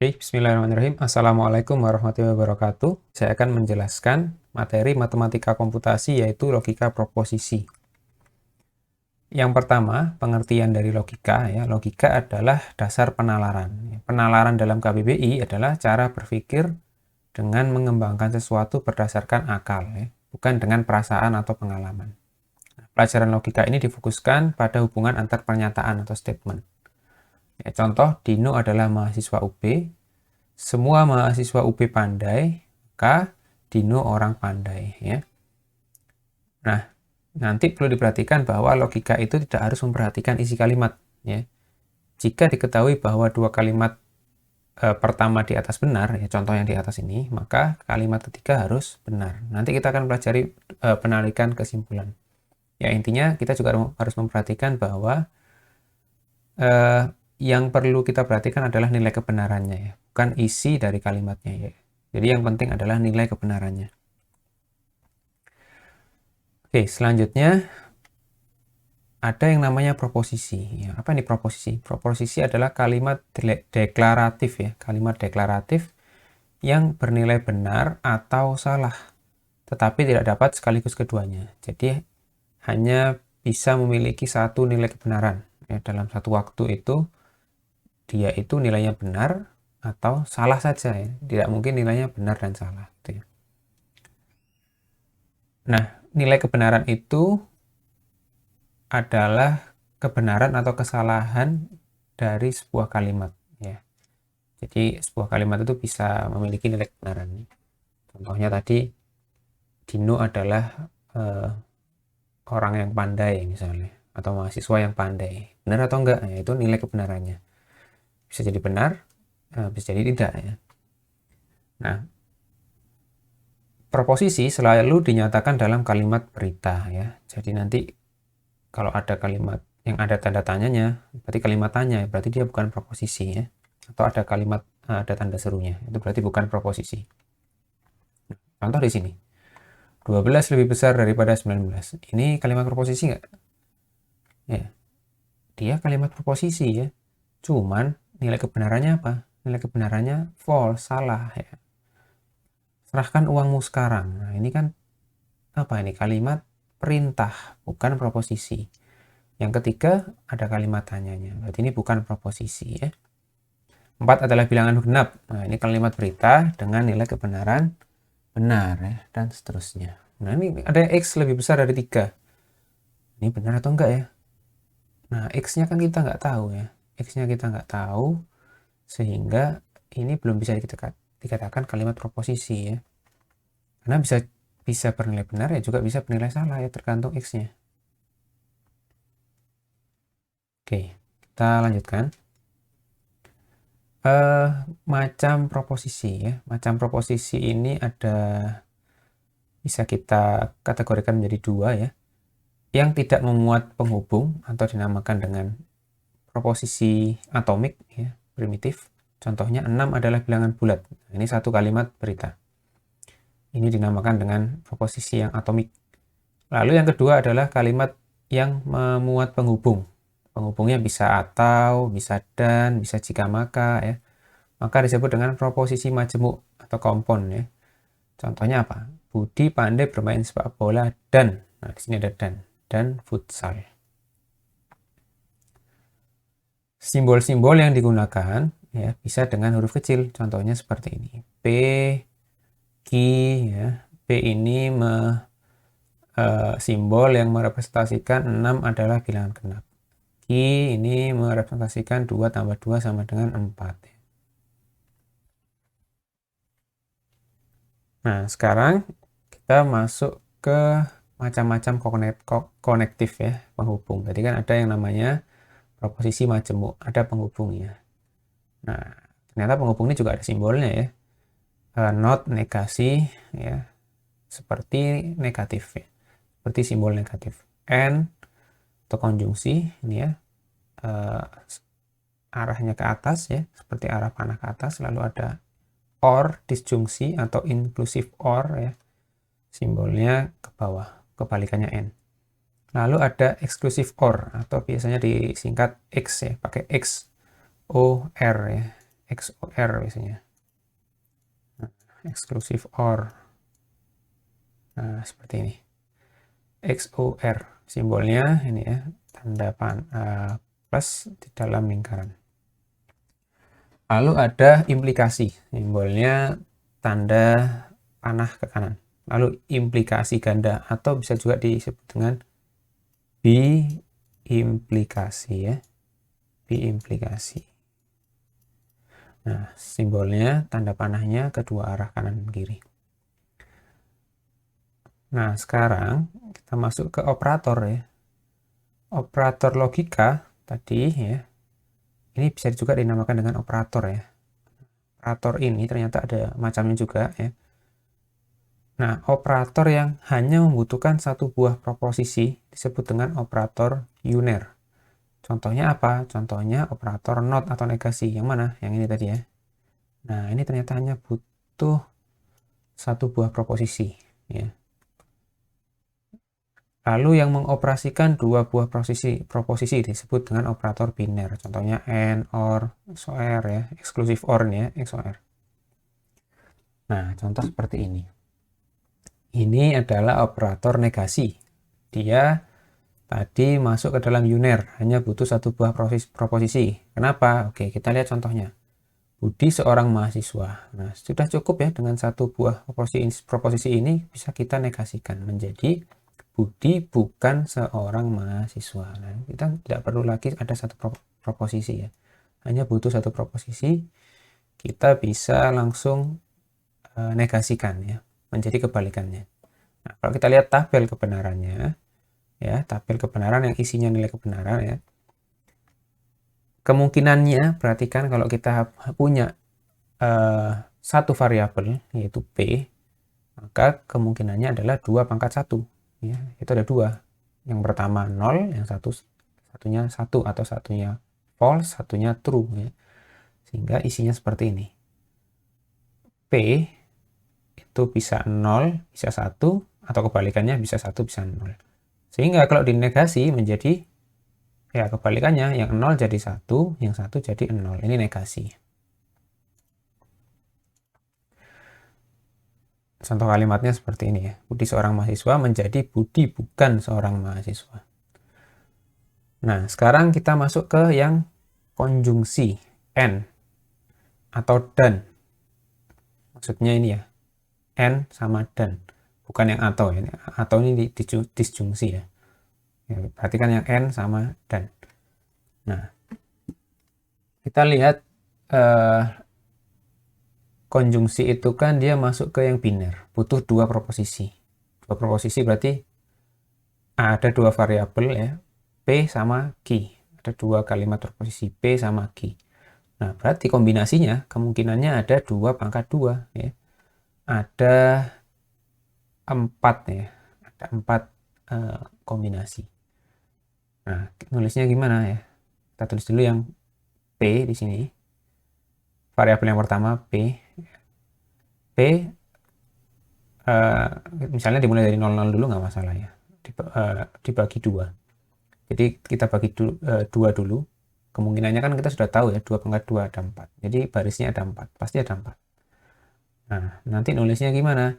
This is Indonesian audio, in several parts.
Oke, bismillahirrahmanirrahim. Assalamualaikum warahmatullahi wabarakatuh. Saya akan menjelaskan materi matematika komputasi yaitu logika proposisi. Yang pertama, pengertian dari logika ya. Logika adalah dasar penalaran. Penalaran dalam KBBI adalah cara berpikir dengan mengembangkan sesuatu berdasarkan akal ya, bukan dengan perasaan atau pengalaman. Pelajaran logika ini difokuskan pada hubungan antar pernyataan atau statement. Ya, contoh, Dino adalah mahasiswa UB. Semua mahasiswa UB pandai, maka Dino orang pandai. Ya. Nah, nanti perlu diperhatikan bahwa logika itu tidak harus memperhatikan isi kalimat. Ya. Jika diketahui bahwa dua kalimat pertama di atas benar, ya, contoh yang di atas ini, maka kalimat ketiga harus benar. Nanti kita akan pelajari penarikan kesimpulan. Ya, intinya kita juga harus memperhatikan bahwa yang perlu kita perhatikan adalah nilai kebenarannya, ya, bukan isi dari kalimatnya. Ya. Jadi yang penting adalah nilai kebenarannya. Oke, selanjutnya ada yang namanya proposisi. Ya, apa ini proposisi? Proposisi adalah kalimat deklaratif ya, kalimat deklaratif yang bernilai benar atau salah, tetapi tidak dapat sekaligus keduanya. Jadi hanya bisa memiliki satu nilai kebenaran. Ya, dalam satu waktu itu dia itu nilainya benar atau salah saja ya. Tidak mungkin nilainya benar dan salah. Gitu ya. Nah, nilai kebenaran itu adalah kebenaran atau kesalahan dari sebuah kalimat ya. Jadi sebuah kalimat itu bisa memiliki nilai kebenaran. Contohnya tadi Dino adalah orang yang pandai misalnya, atau mahasiswa yang pandai. Benar atau enggak? Ya, itu nilai kebenarannya. Bisa jadi benar, bisa jadi tidak ya. Nah, proposisi selalu dinyatakan dalam kalimat berita ya. Jadi nanti kalau ada kalimat yang ada tanda tanyanya, berarti kalimat tanya, berarti dia bukan proposisi ya. Atau ada kalimat ada tanda serunya, itu berarti bukan proposisi. Contoh di sini. 12 lebih besar daripada 19. Ini kalimat proposisi nggak? Ya. Dia kalimat proposisi ya. Cuman nilai kebenarannya apa? Nilai kebenarannya false, salah ya. Serahkan uangmu sekarang. Nah, ini kan apa ini? Kalimat perintah, bukan proposisi. Yang ketiga ada kalimat tanyanya. Berarti ini bukan proposisi ya. 4 adalah bilangan genap. Nah, ini kalimat berita dengan nilai kebenaran benar ya, dan seterusnya. Nah, ini ada X lebih besar dari 3. Ini benar atau enggak ya? Nah, X-nya kan kita nggak tahu ya. X-nya kita nggak tahu, sehingga ini belum bisa dikatakan kalimat proposisi ya. Karena bisa bernilai benar ya, juga bisa bernilai salah ya, tergantung X-nya. Oke, kita lanjutkan. Macam proposisi ya. Macam proposisi ini bisa kita kategorikan menjadi 2 ya. Yang tidak memuat penghubung atau dinamakan dengan proposisi atomik ya, primitif. Contohnya 6 adalah bilangan bulat. Ini satu kalimat berita. Ini dinamakan dengan proposisi yang atomik. Lalu yang kedua adalah kalimat yang memuat penghubung. Penghubungnya bisa atau, bisa dan, bisa jika maka ya. Maka disebut dengan proposisi majemuk atau kompon ya. Contohnya apa? Budi pandai bermain sepak bola dan, nah di sini ada dan futsal. Simbol-simbol yang digunakan ya bisa dengan huruf kecil. Contohnya seperti ini. P, Q ya. P ini simbol yang merepresentasikan 6 adalah bilangan genap. Q ini merepresentasikan 2 tambah 2 sama dengan 4. Nah, sekarang kita masuk ke macam-macam konektif ya, penghubung. Tadi kan ada yang namanya proposisi majemuk, ada penghubungnya. Nah, ternyata penghubung ini juga ada simbolnya ya. Not negasi ya, seperti negatif ya. Seperti simbol negatif. And atau konjungsi ini ya, arahnya ke atas ya, seperti arah panah ke atas. Lalu ada or, disjungsi atau inclusive or ya, simbolnya ke bawah, kebalikannya N. Lalu ada exclusive or atau biasanya disingkat X ya, pakai X O R ya, XOR biasanya. Nah, exclusive OR. Nah, seperti ini. XOR. Simbolnya ini ya, tanda plus di dalam lingkaran. Lalu ada implikasi. Simbolnya tanda panah ke kanan. Lalu implikasi ganda atau bisa juga disebut dengan biimplikasi ya. Biimplikasi. Nah, simbolnya tanda panahnya kedua arah kanan dan kiri. Nah, sekarang kita masuk ke operator ya. Operator logika tadi ya. Ini bisa juga dinamakan dengan operator ya. Operator ini ternyata ada macamnya juga ya. Nah, operator yang hanya membutuhkan satu buah proposisi disebut dengan operator UNER. Contohnya apa? Contohnya operator not atau negasi. Yang mana? Yang ini tadi ya. Nah, ini ternyata hanya butuh satu buah proposisi ya. Lalu yang mengoperasikan dua buah proposisi disebut dengan operator biner. Contohnya AND, OR, XOR ya, exclusive OR ya, XOR. Nah, contoh seperti ini. Ini adalah operator negasi. Dia tadi masuk ke dalam UNER, hanya butuh satu buah proposisi. Kenapa? Oke, kita lihat contohnya. Budi seorang mahasiswa. Nah, sudah cukup ya dengan satu buah proposisi ini bisa kita negasikan menjadi Budi bukan seorang mahasiswa. Nah, kita tidak perlu lagi ada satu proposisi ya. Hanya butuh satu proposisi, kita bisa langsung negasikan ya, menjadi kebalikannya. Nah, kalau kita lihat tabel kebenarannya, ya, tabel kebenaran yang isinya nilai kebenaran ya. Kemungkinannya, perhatikan kalau kita punya satu variabel yaitu P, maka kemungkinannya adalah 2 pangkat 1. Ya, itu ada dua. Yang pertama 0, yang satunya 1 atau satunya false, satunya true ya. Sehingga isinya seperti ini. P itu bisa 0, bisa 1 atau kebalikannya bisa 1 bisa 0. Sehingga kalau dinegasi menjadi ya kebalikannya, yang 0 jadi 1, yang 1 jadi 0. Ini negasi. Contoh kalimatnya seperti ini ya. Budi seorang mahasiswa menjadi Budi bukan seorang mahasiswa. Nah, sekarang kita masuk ke yang konjungsi and atau dan. Maksudnya ini ya. And sama dan. Bukan yang atau ya. Atau ini disjungsi ya. Perhatikan yang and sama dan. Nah, kita lihat konjungsi itu kan dia masuk ke yang biner, butuh dua proposisi. Dua proposisi berarti ada dua variabel ya, P sama Q. Ada dua kalimat proposisi P sama Q. Nah, berarti kombinasinya kemungkinannya ada 2 pangkat 2 ya. Ada 4 ya. Ada 4 kombinasi. Nah, nulisnya gimana ya? Kita tulis dulu yang P di sini. Variabel yang pertama P. P misalnya dimulai dari 00 dulu nggak masalah ya, dibagi 2. Jadi kita bagi 2 dulu, kemungkinannya kan kita sudah tahu ya, 2 pangkat 2 ada 4, jadi barisnya ada 4, pasti ada 4. Nah, nanti nulisnya gimana?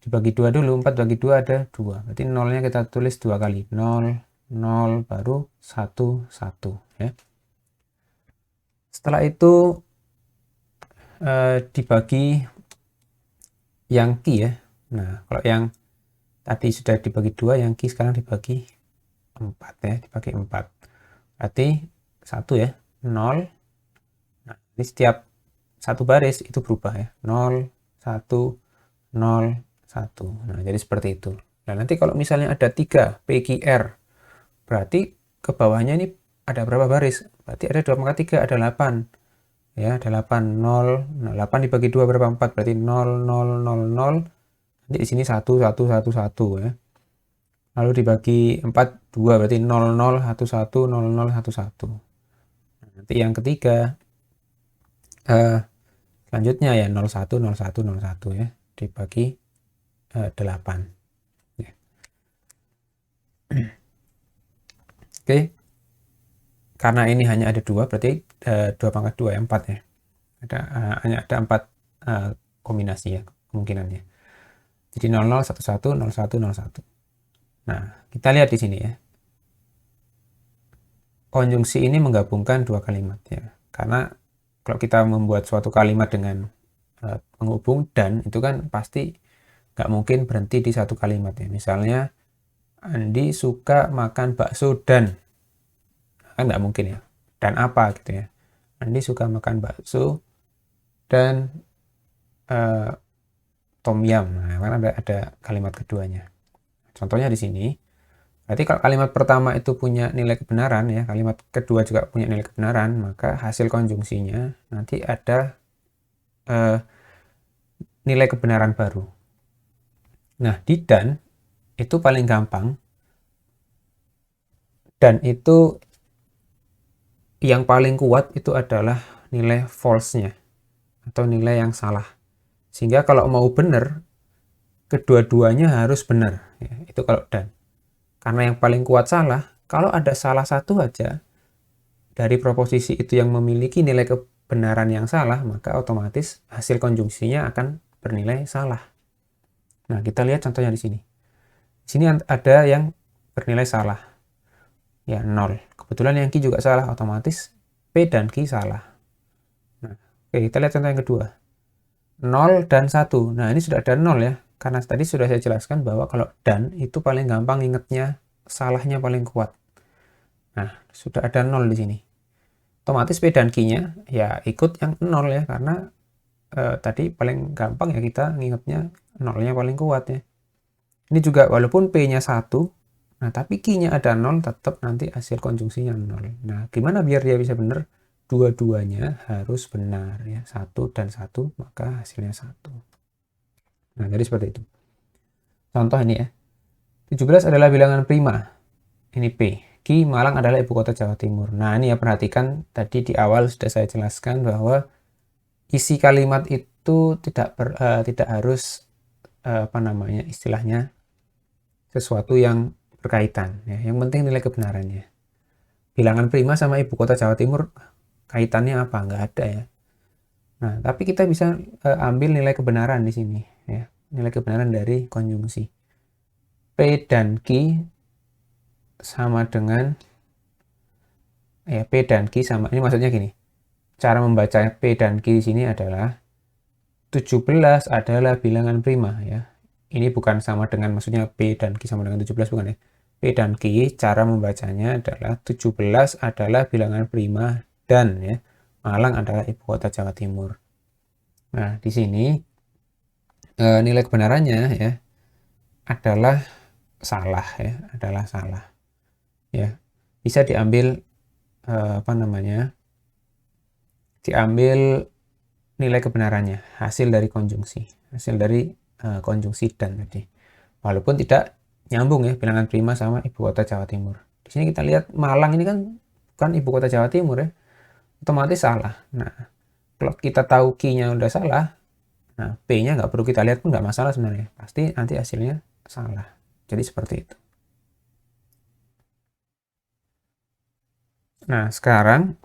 Dibagi 2 dulu, 4 bagi 2 ada 2, berarti 0-nya kita tulis 2 kali, 0, 0, baru 1, 1 ya. Setelah itu dibagi yang Q ya. Nah, kalau yang tadi sudah dibagi 2, yang Q sekarang dibagi 4 ya, dibagi 4. Berarti 1 ya, 0. Nah, ini setiap satu baris itu berubah ya. 0, 1, 0, 1. Nah, jadi seperti itu. Nah, nanti kalau misalnya ada 3 PQR, berarti ke bawahnya ini ada berapa baris? Berarti ada 2 pangkat 3, ada 8. Ya, ada 8, 0. Nah, 8 dibagi 2 berapa? 4. Berarti 0, 0, 0, 0. Nanti di sini 1, 1, 1, 1 ya. Lalu dibagi 4, 2. Berarti 0, 0, 1, 1, 0, 0, 1, 1. Nah, nanti yang ketiga, selanjutnya ya 0, 1, 0, 1, 0, 1 ya. Dibagi 8. Ya. Oke. Karena ini hanya ada 2, berarti 2 pangkat 2 ya, 4 ya. Hanya ada 4 kombinasi ya kemungkinannya. Jadi 00, 11, 01, 01. Nah, kita lihat di sini ya. Konjungsi ini menggabungkan dua kalimat ya. Karena kalau kita membuat suatu kalimat dengan menghubung dan, itu kan pasti nggak mungkin berhenti di satu kalimat ya. Misalnya, Andi suka makan bakso dan, kan nggak mungkin ya. Dan apa gitu ya. Andi suka makan bakso dan tom yum. Nah, kan ada kalimat keduanya. Contohnya di sini. Berarti kalau kalimat pertama itu punya nilai kebenaran ya, kalimat kedua juga punya nilai kebenaran, maka hasil konjungsinya nanti ada nilai kebenaran baru. Nah, di dan itu paling gampang. Dan itu yang paling kuat itu adalah nilai false-nya atau nilai yang salah. Sehingga kalau mau benar, kedua-duanya harus benar. Ya, itu kalau dan. Karena yang paling kuat salah, kalau ada salah satu aja dari proposisi itu yang memiliki nilai kebenaran yang salah, maka otomatis hasil konjungsinya akan bernilai salah. Nah, kita lihat contohnya di sini. Di sini ada yang bernilai salah. Ya, 0. Kebetulan yang Q juga salah, otomatis P dan Q salah. Nah, oke, kita lihat contoh yang kedua. 0 dan 1. Nah, ini sudah ada 0 ya. Karena tadi sudah saya jelaskan bahwa kalau dan itu paling gampang ingatnya, salahnya paling kuat. Nah, sudah ada 0 di sini. Otomatis P dan Q-nya ya ikut yang 0 ya, karena tadi paling gampang ya kita ngingetnya 0-nya paling kuat ya. Ini juga walaupun P-nya 1, nah tapi Q-nya ada 0, tetap nanti hasil konjungsinya 0. Nah, gimana biar dia bisa benar? Dua-duanya harus benar ya. 1 dan 1, maka hasilnya 1. Nah, jadi seperti itu. Contoh ini ya. 17 adalah bilangan prima. Ini P. Q Malang adalah ibu kota Jawa Timur. Nah, ini ya perhatikan tadi di awal sudah saya jelaskan bahwa isi kalimat itu tidak harus istilahnya sesuatu yang berkaitan ya. Yang penting nilai kebenarannya. Bilangan prima sama ibu kota Jawa Timur kaitannya apa? Nggak ada ya. Nah, tapi kita bisa ambil nilai kebenaran di sini ya. Nilai kebenaran dari konjungsi. P dan Q sama dengan ya, P dan Q sama, ini maksudnya gini. Cara membaca P dan Q di sini adalah 17 adalah bilangan prima ya. Ini bukan sama dengan, maksudnya P dan Q sama dengan 17 bukan ya. P dan Q cara membacanya adalah 17 adalah bilangan prima dan ya Malang adalah ibu kota Jawa Timur. Nah, di sini nilai kebenarannya ya adalah salah ya, adalah salah. Ya. Bisa diambil diambil nilai kebenarannya, hasil dari konjungsi, hasil dari konjungsi dan tadi. Walaupun tidak nyambung ya bilangan prima sama ibu kota Jawa Timur. Di sini kita lihat Malang ini kan bukan ibu kota Jawa Timur ya, otomatis salah. Nah, kalau kita tahu Q-nya udah salah, nah P-nya nggak perlu kita lihat pun nggak masalah sebenarnya, pasti nanti hasilnya salah. Jadi seperti itu. Nah, sekarang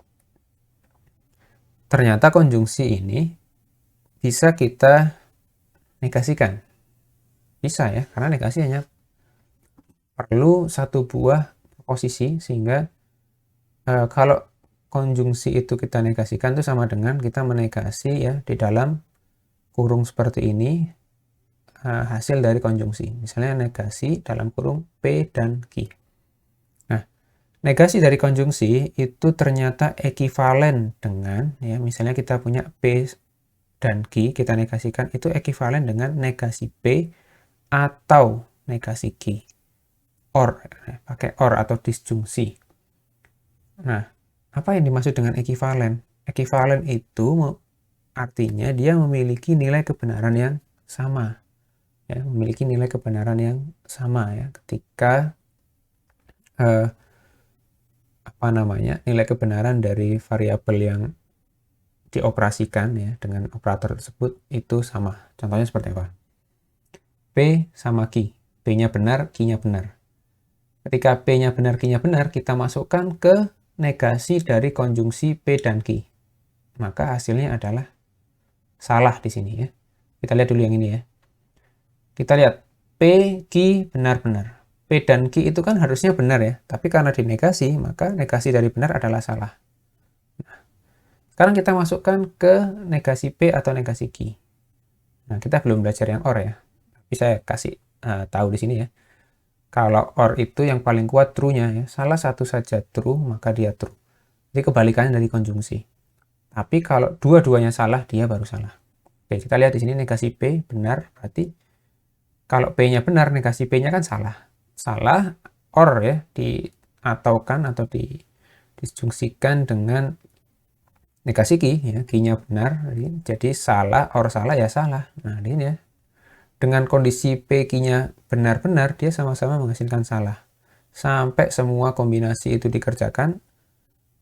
ternyata konjungsi ini bisa kita negasikan. Bisa ya, karena negasi hanya perlu satu buah proposisi, sehingga kalau konjungsi itu kita negasikan itu sama dengan kita menegasi ya di dalam kurung seperti ini hasil dari konjungsi. Misalnya negasi dalam kurung P dan Q. Nah, negasi dari konjungsi itu ternyata ekivalen dengan ya, misalnya kita punya P dan Q, kita negasikan itu ekivalen dengan negasi P atau negasi Q. OR, pakai OR atau disjungsi. Nah, apa yang dimaksud dengan ekivalen? Ekivalen itu artinya dia memiliki nilai kebenaran yang sama. Ya, memiliki nilai kebenaran yang sama ya ketika nilai kebenaran dari variabel yang dioperasikan ya dengan operator tersebut itu sama. Contohnya seperti apa? P sama Q. P-nya benar, Q-nya benar. Ketika P-nya benar, Q-nya benar, kita masukkan ke negasi dari konjungsi P dan Q. maka hasilnya adalah salah di sini ya. Kita lihat dulu yang ini ya. Kita lihat P, Q benar-benar. P dan Q itu kan harusnya benar ya, tapi karena dinegasi, maka negasi dari benar adalah salah. Sekarang kita masukkan ke negasi P atau negasi Q. Nah, kita belum belajar yang OR ya. Tapi saya kasih tahu di sini ya. Kalau OR itu yang paling kuat true-nya ya. Salah satu saja true, maka dia true. Jadi kebalikannya dari konjungsi. Tapi kalau dua-duanya salah, dia baru salah. Oke, kita lihat di sini negasi P benar, berarti kalau P-nya benar, negasi P-nya kan salah. Salah OR ya, diataukan atau disjungsikan dengan negasi Q ya, Q-nya benar, jadi salah OR salah ya salah. Nah, ini ya. Dengan kondisi P Q-nya benar-benar, dia sama-sama menghasilkan salah. Sampai semua kombinasi itu dikerjakan,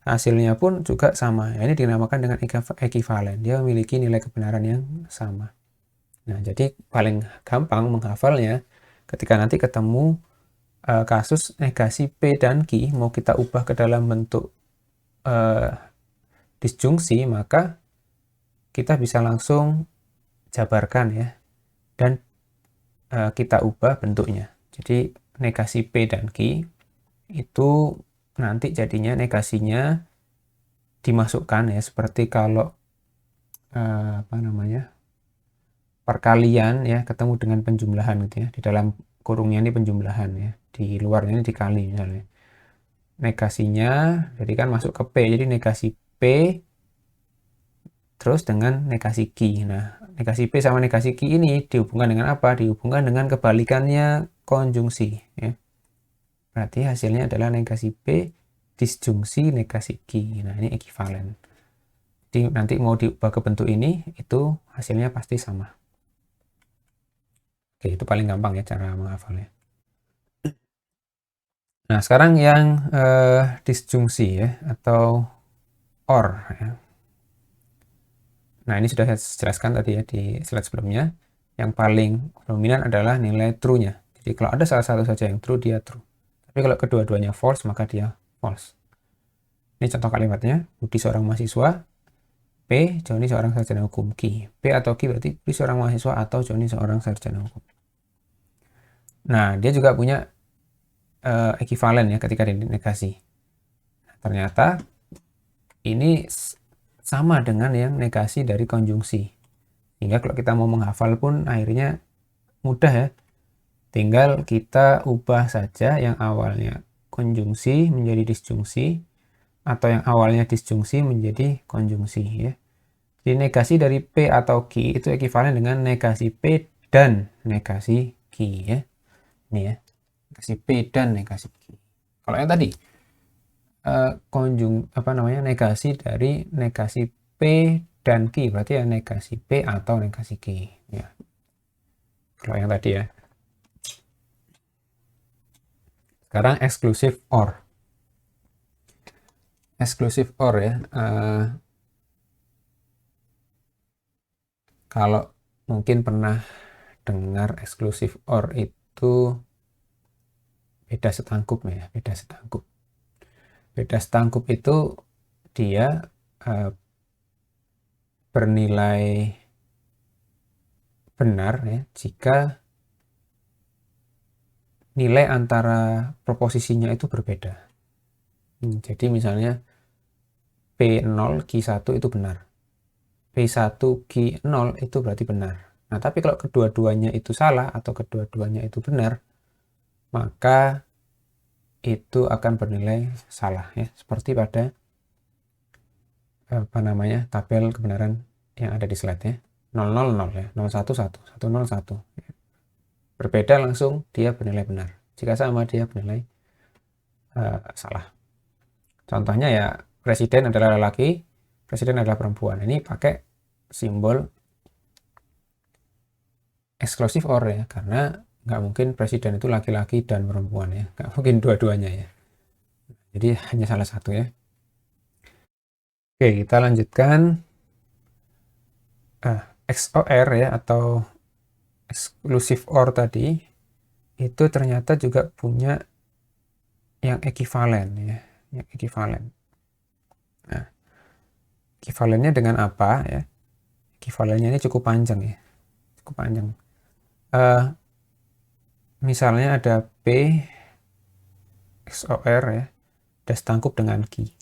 hasilnya pun juga sama. Ya, ini dinamakan dengan ekivalen. Dia memiliki nilai kebenaran yang sama. Nah, jadi paling gampang menghafalnya ketika nanti ketemu kasus negasi P dan Q, mau kita ubah ke dalam bentuk disjungsi, maka kita bisa langsung jabarkan ya, dan kita ubah bentuknya. Jadi negasi P dan Q itu nanti jadinya negasinya dimasukkan ya, seperti kalau perkalian ya ketemu dengan penjumlahan gitu ya. Di dalam kurungnya ini penjumlahan ya, di luarnya ini dikali misalnya. Negasinya jadi kan masuk ke P, jadi negasi P terus dengan negasi Q. Nah, negasi P sama negasi Q ini dihubungkan dengan apa? Dihubungkan dengan kebalikannya konjungsi ya. Berarti hasilnya adalah negasi P disjungsi negasi Q. Nah, ini ekivalen. Jadi nanti mau diubah ke bentuk ini, itu hasilnya pasti sama. Oke, itu paling gampang ya cara menghafalnya. Nah, sekarang yang disjungsi ya, atau OR ya. Nah, ini sudah saya jelaskan tadi ya di slide sebelumnya. Yang paling dominan adalah nilai true-nya. Jadi kalau ada salah satu saja yang true, dia true. Tapi kalau kedua-duanya false, maka dia false. Ini contoh kalimatnya. Budi seorang mahasiswa, P, Joni seorang sarjana hukum. Q. P atau Q berarti Budi seorang mahasiswa atau Joni seorang sarjana hukum. Nah, dia juga punya ekivalen ya ketika dinegasi. Ternyata ini sama dengan yang negasi dari konjungsi. Sehingga kalau kita mau menghafal pun akhirnya mudah ya. Tinggal kita ubah saja yang awalnya konjungsi menjadi disjungsi, atau yang awalnya disjungsi menjadi konjungsi ya. Jadi negasi dari P atau Q itu ekivalen dengan negasi P dan negasi Q ya. Ini ya. Negasi P dan negasi Q. Kalau yang tadi negasi dari negasi P dan Q berarti ya negasi P atau negasi Q ya. Kalau yang tadi ya. Sekarang exclusive OR. Exclusive OR ya. Kalau mungkin pernah dengar exclusive OR itu beda setangkup ya, beda setangkup. Beda setangkup itu dia bernilai benar ya jika nilai antara proposisinya itu berbeda. Jadi misalnya P0 Q1 itu benar. P1 Q0 itu berarti benar. Nah, tapi kalau kedua-duanya itu salah atau kedua-duanya itu benar, maka itu akan bernilai salah ya, seperti pada tabel kebenaran yang ada di slide ya. 000 ya, 011 101. Berbeda langsung dia bernilai benar. Jika sama dia bernilai salah. Contohnya ya, presiden adalah lelaki, presiden adalah perempuan. Ini pakai simbol exclusive OR ya, karena nggak mungkin presiden itu laki-laki dan perempuan ya, nggak mungkin dua-duanya ya. Jadi hanya salah satu ya. Oke, kita lanjutkan XOR ya, atau exclusive OR tadi itu ternyata juga punya yang ekivalen ya, yang ekivalen. Nah, Ekivalennya dengan apa ya? Ekivalennya ini cukup panjang ya. Cukup panjang. Misalnya ada P XOR ya, ada setangkup dengan Q.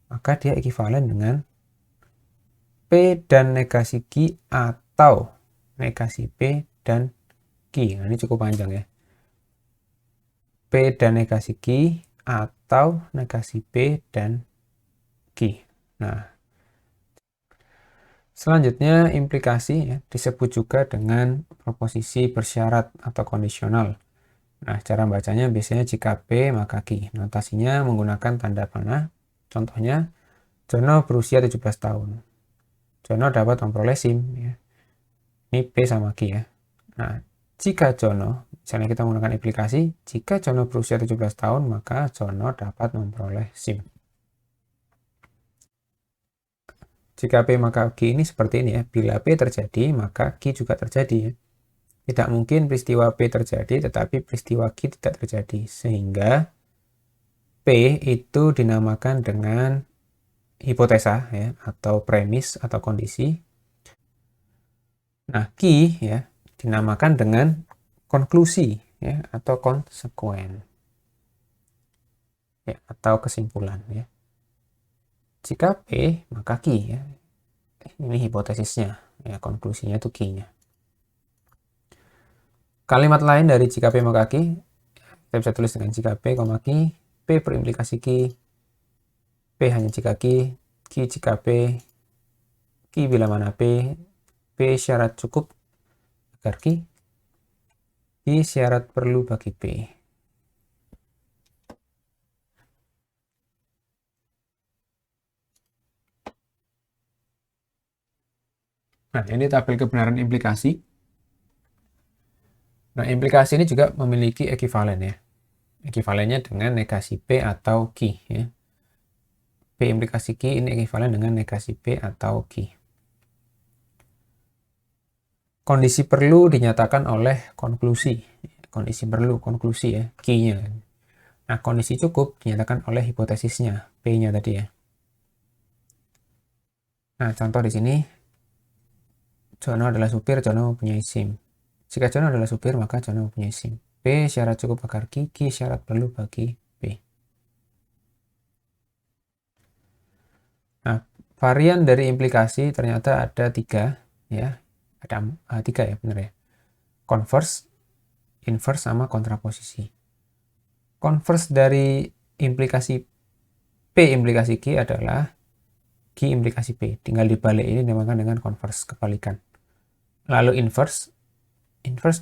Maka dia ekivalen dengan P dan negasi Q atau negasi P dan Q. Nah, ini cukup panjang ya. P dan negasi Q atau negasi P dan Q. Nah, selanjutnya implikasi ya, disebut juga dengan proposisi bersyarat atau kondisional. Nah, cara bacanya biasanya jika P maka Q. Notasinya menggunakan tanda panah. Contohnya, Jono berusia 17 tahun. Jono dapat memperoleh SIM. Ya. Ini P sama Q ya. Nah, jika Jono, misalnya kita menggunakan implikasi, jika Jono berusia 17 tahun, maka Jono dapat memperoleh SIM. Jika P maka Q ini seperti ini ya. Bila P terjadi, maka Q juga terjadi ya. Tidak mungkin peristiwa P terjadi, tetapi peristiwa Q tidak terjadi. Sehingga P itu dinamakan dengan hipotesa ya, atau premis atau kondisi. Nah, Q ya dinamakan dengan konklusi ya, atau konsekuen ya, atau kesimpulan ya. Jika P maka Q ya. Ini hipotesisnya ya, konklusinya itu Q-nya. Kalimat lain dari jika P maka Q, kita bisa tulis dengan jika P, Q, P berimplikasi Q, P hanya jika Q, Q jika P, Q bila mana P, P syarat cukup agar Q, Q syarat perlu bagi P. Nah, ini tabel kebenaran implikasi. Nah, implikasi ini juga memiliki ekivalen ya. Ekivalennya dengan negasi P atau Q ya. P implikasi Q ini ekivalen dengan negasi P atau Q. Kondisi perlu dinyatakan oleh konklusi. Kondisi perlu, konklusi ya, Q-nya. Nah, kondisi cukup dinyatakan oleh hipotesisnya, P-nya tadi ya. Nah, contoh di sini, Jono adalah supir, Jono mempunyai SIM. Jika Jono adalah supir, maka Jono mempunyai SIM. P syarat cukup agar Q, Q syarat perlu bagi P. Nah, varian dari implikasi ternyata ada 3 ya. Ada 3 ya, benar ya. Converse, inverse, sama kontraposisi. Converse dari implikasi P implikasi Q adalah Q implikasi P. Tinggal dibalik, ini dinamakan dengan converse, kebalikan. Lalu inverse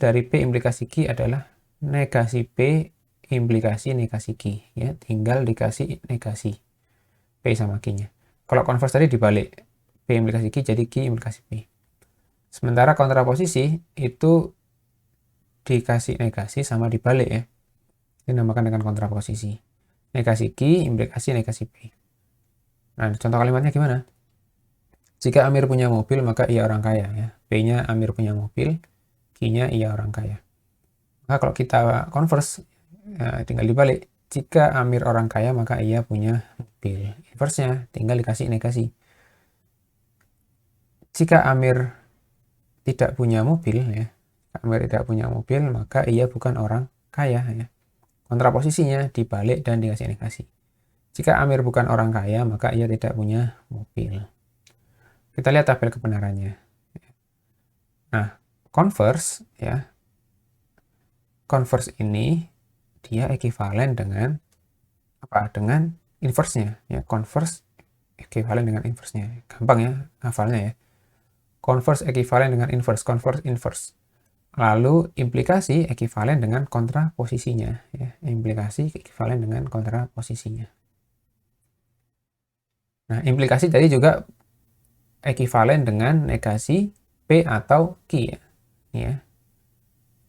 dari P implikasi Q adalah negasi P implikasi negasi Q. Ya, tinggal dikasih negasi P sama Q-nya. Kalau converse tadi dibalik, P implikasi Q jadi Q implikasi P. Sementara kontraposisi itu dikasih negasi sama dibalik ya. Ini dinamakan dengan kontraposisi. Negasi Q implikasi negasi P. Nah, contoh kalimatnya gimana? Jika Amir punya mobil, maka ia orang kaya ya. P-nya Amir punya mobil, Q-nya ia orang kaya. Maka kalau kita converse, ya, tinggal dibalik. Jika Amir orang kaya, maka ia punya mobil. Inverse-nya tinggal dikasih negasi. Jika Amir tidak punya mobil, ya, Amir tidak punya mobil, maka ia bukan orang kaya. Ya. Kontraposisinya dibalik dan dikasih negasi. Jika Amir bukan orang kaya, maka ia tidak punya mobil. Kita lihat tabel kebenarannya. Nah, converse ya. Converse ini dia ekivalen dengan apa? Dengan inverse-nya ya. Converse ekivalen dengan inverse-nya. Gampang ya hafalnya ya. Converse ekivalen dengan inverse, converse inverse. Lalu implikasi ekivalen dengan kontraposisinya ya. Implikasi ekivalen dengan kontraposisinya. Nah, implikasi tadi juga ekivalen dengan negasi P atau Q ya. Ya.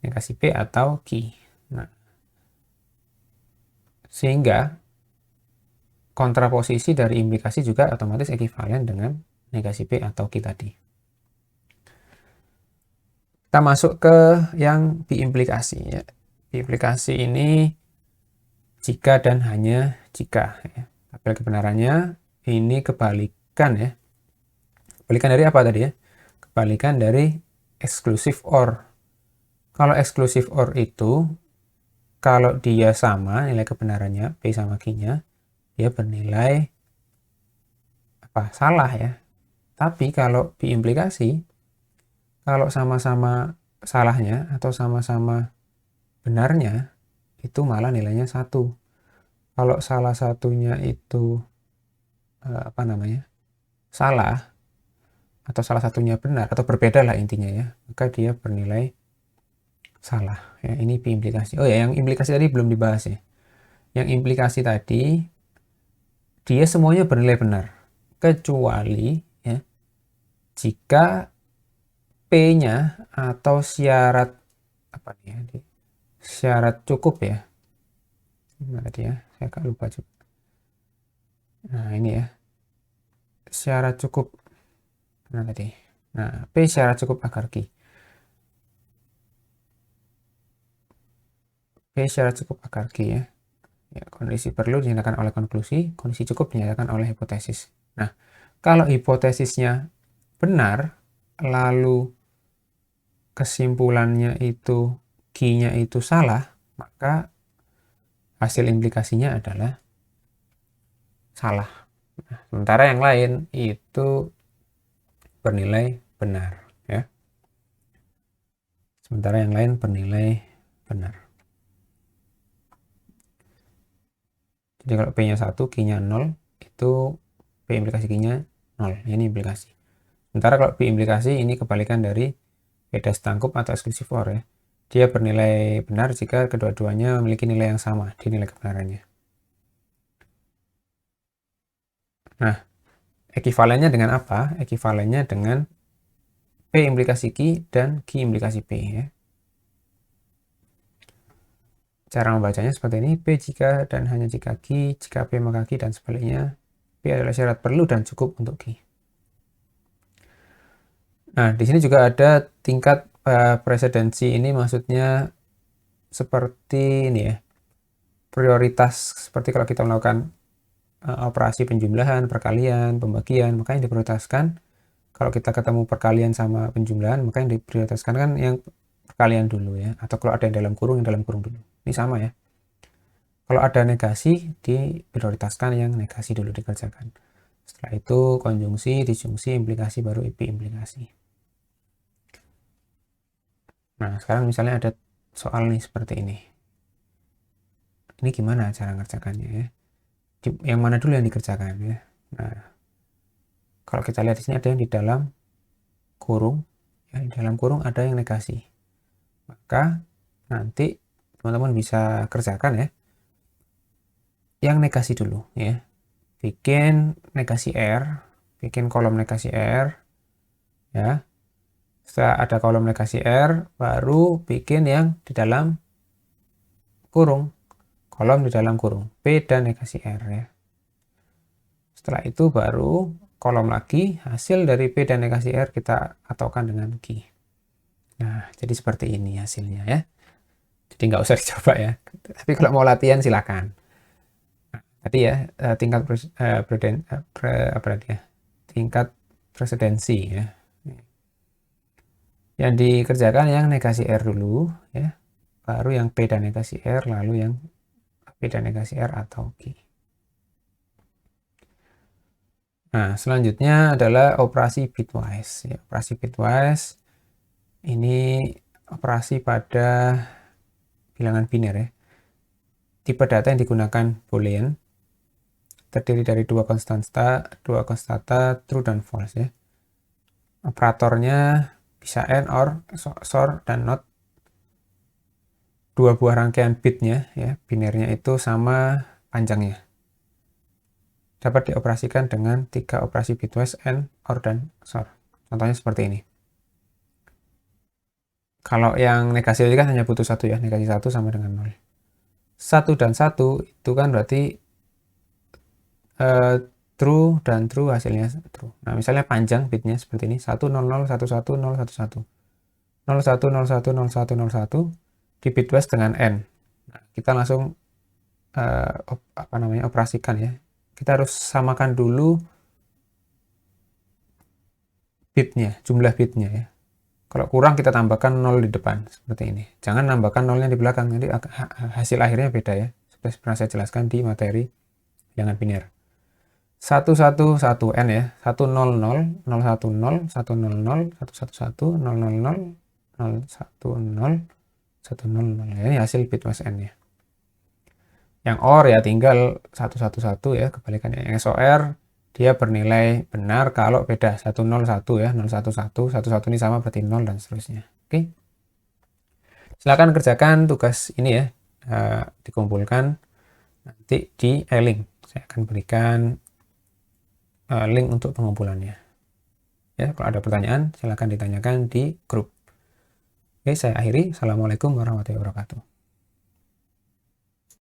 Negasi P atau Q. Nah, sehingga kontraposisi dari implikasi juga otomatis ekivalen dengan negasi P atau Q tadi. Kita masuk ke yang biimplikasi ya. Biimplikasi ini jika dan hanya jika ya. Tabel kebenarannya ini kebalikan ya. Kebalikan dari apa tadi ya? Kebalikan dari exclusive OR. Kalau exclusive OR itu, kalau dia sama nilai kebenarannya, P sama Q-nya, dia bernilai salah ya. Tapi kalau diimplikasi, kalau sama-sama salahnya atau sama-sama benarnya, itu malah nilainya 1. Kalau salah satunya itu salah, atau salah satunya benar, atau berbeda lah intinya ya, maka dia bernilai salah. Ya, ini implikasi. Oh ya, yang implikasi tadi belum dibahas ya. Yang implikasi tadi, dia semuanya bernilai benar. Kecuali ya, jika P-nya atau syarat syarat cukup ya. Nah, tadi ya, saya agak lupa juga. Nah, ini ya. Syarat cukup. Nah, tadi. Nah, P syarat cukup agar Q. P syarat cukup agar Q ya. Ya, kondisi perlu dinyatakan oleh konklusi, kondisi cukup dinyatakan oleh hipotesis. Nah, kalau hipotesisnya benar, lalu kesimpulannya itu Q-nya itu salah, maka hasil implikasinya adalah salah. Nah, sementara yang lain itu bernilai benar ya. Sementara yang lain bernilai benar. Jadi kalau P-nya 1, Q-nya 0, itu P implikasi Q-nya 0. Ini implikasi. Sementara kalau P implikasi ini kebalikan dari beda setangkup atau eksklusif OR ya. Dia bernilai benar jika kedua-duanya memiliki nilai yang sama di nilai kebenarannya. Nah, ekivalennya dengan apa? Ekivalennya dengan P implikasi Q dan Q implikasi P ya. Cara membacanya seperti ini, P jika dan hanya jika Q, jika P maka Q, dan sebaliknya. P adalah syarat perlu dan cukup untuk Q. Nah, di sini juga ada tingkat presidensi, ini maksudnya seperti ini ya, prioritas, seperti kalau kita melakukan operasi penjumlahan, perkalian, pembagian, maka yang diprioritaskan, kalau kita ketemu perkalian sama penjumlahan, maka yang diprioritaskan kan yang perkalian dulu ya, atau kalau ada yang dalam kurung dulu. Ini sama ya. Kalau ada negasi, diprioritaskan yang negasi dulu dikerjakan. Setelah itu konjungsi, disjungsi, implikasi, baru IP implikasi. Nah, sekarang misalnya ada soal nih seperti ini. Ini gimana cara ngerjakannya ya? Yang mana dulu yang dikerjakan ya? Nah, kalau kita lihat di sini ada yang di dalam kurung, ya, di dalam kurung ada yang negasi. Maka nanti teman-teman bisa kerjakan ya. Yang negasi dulu ya. Bikin negasi R, bikin kolom negasi R ya. Setelah ada kolom negasi R, baru bikin yang di dalam kurung, kolom di dalam kurung, P dan negasi R ya. Setelah itu baru kolom lagi, hasil dari P dan negasi R kita ataukan dengan Q. Nah, jadi seperti ini hasilnya ya. Jadi nggak usah dicoba ya. Tapi kalau mau latihan silakan. Nah, tadi ya tingkat tingkat presidensi ya. Yang dikerjakan yang negasi R dulu ya. Baru yang P dan negasi R, lalu yang P dan negasi R atau Q. Nah, selanjutnya adalah operasi bitwise. Ya, operasi bitwise ini operasi pada bilangan biner ya. Tipe data yang digunakan boolean, terdiri dari dua konstanta true dan false ya. Operatornya bisa AND, OR, SOR, dan NOT. Dua buah rangkaian bitnya ya, binernya itu sama panjangnya. Dapat dioperasikan dengan 3 operasi bitwise, AND, OR, dan SOR. Contohnya seperti ini. Kalau yang negasi tadi kan hanya butuh 1 ya, negasi 1 sama dengan 0. 1 dan 1 itu kan berarti true dan true, hasilnya true. Nah, misalnya panjang bitnya seperti ini, 100 11 011 01010101 di bitwise dengan n. Nah, kita langsung operasikan ya. Kita harus samakan dulu bitnya, jumlah bitnya ya. Kalau kurang kita tambahkan 0 di depan seperti ini. Jangan nambahkan 0-nya di belakang, nanti hasil akhirnya beda ya. Seperti pernah saya jelaskan di materi bilangan biner. 111N ya, 100, 010, 100, 111, 000, 010, 100. Ini hasil bit mas N ya. Yang OR ya tinggal 111 ya, kebalikannya. Yang SOR dia bernilai benar kalau beda 101 ya, 011, 11 ini sama berarti 0 dan seterusnya. Oke. Silakan kerjakan tugas ini ya, dikumpulkan nanti di e-link. Saya akan berikan link untuk pengumpulannya. Ya, kalau ada pertanyaan silakan ditanyakan di grup. Oke, saya akhiri. Assalamualaikum warahmatullahi wabarakatuh.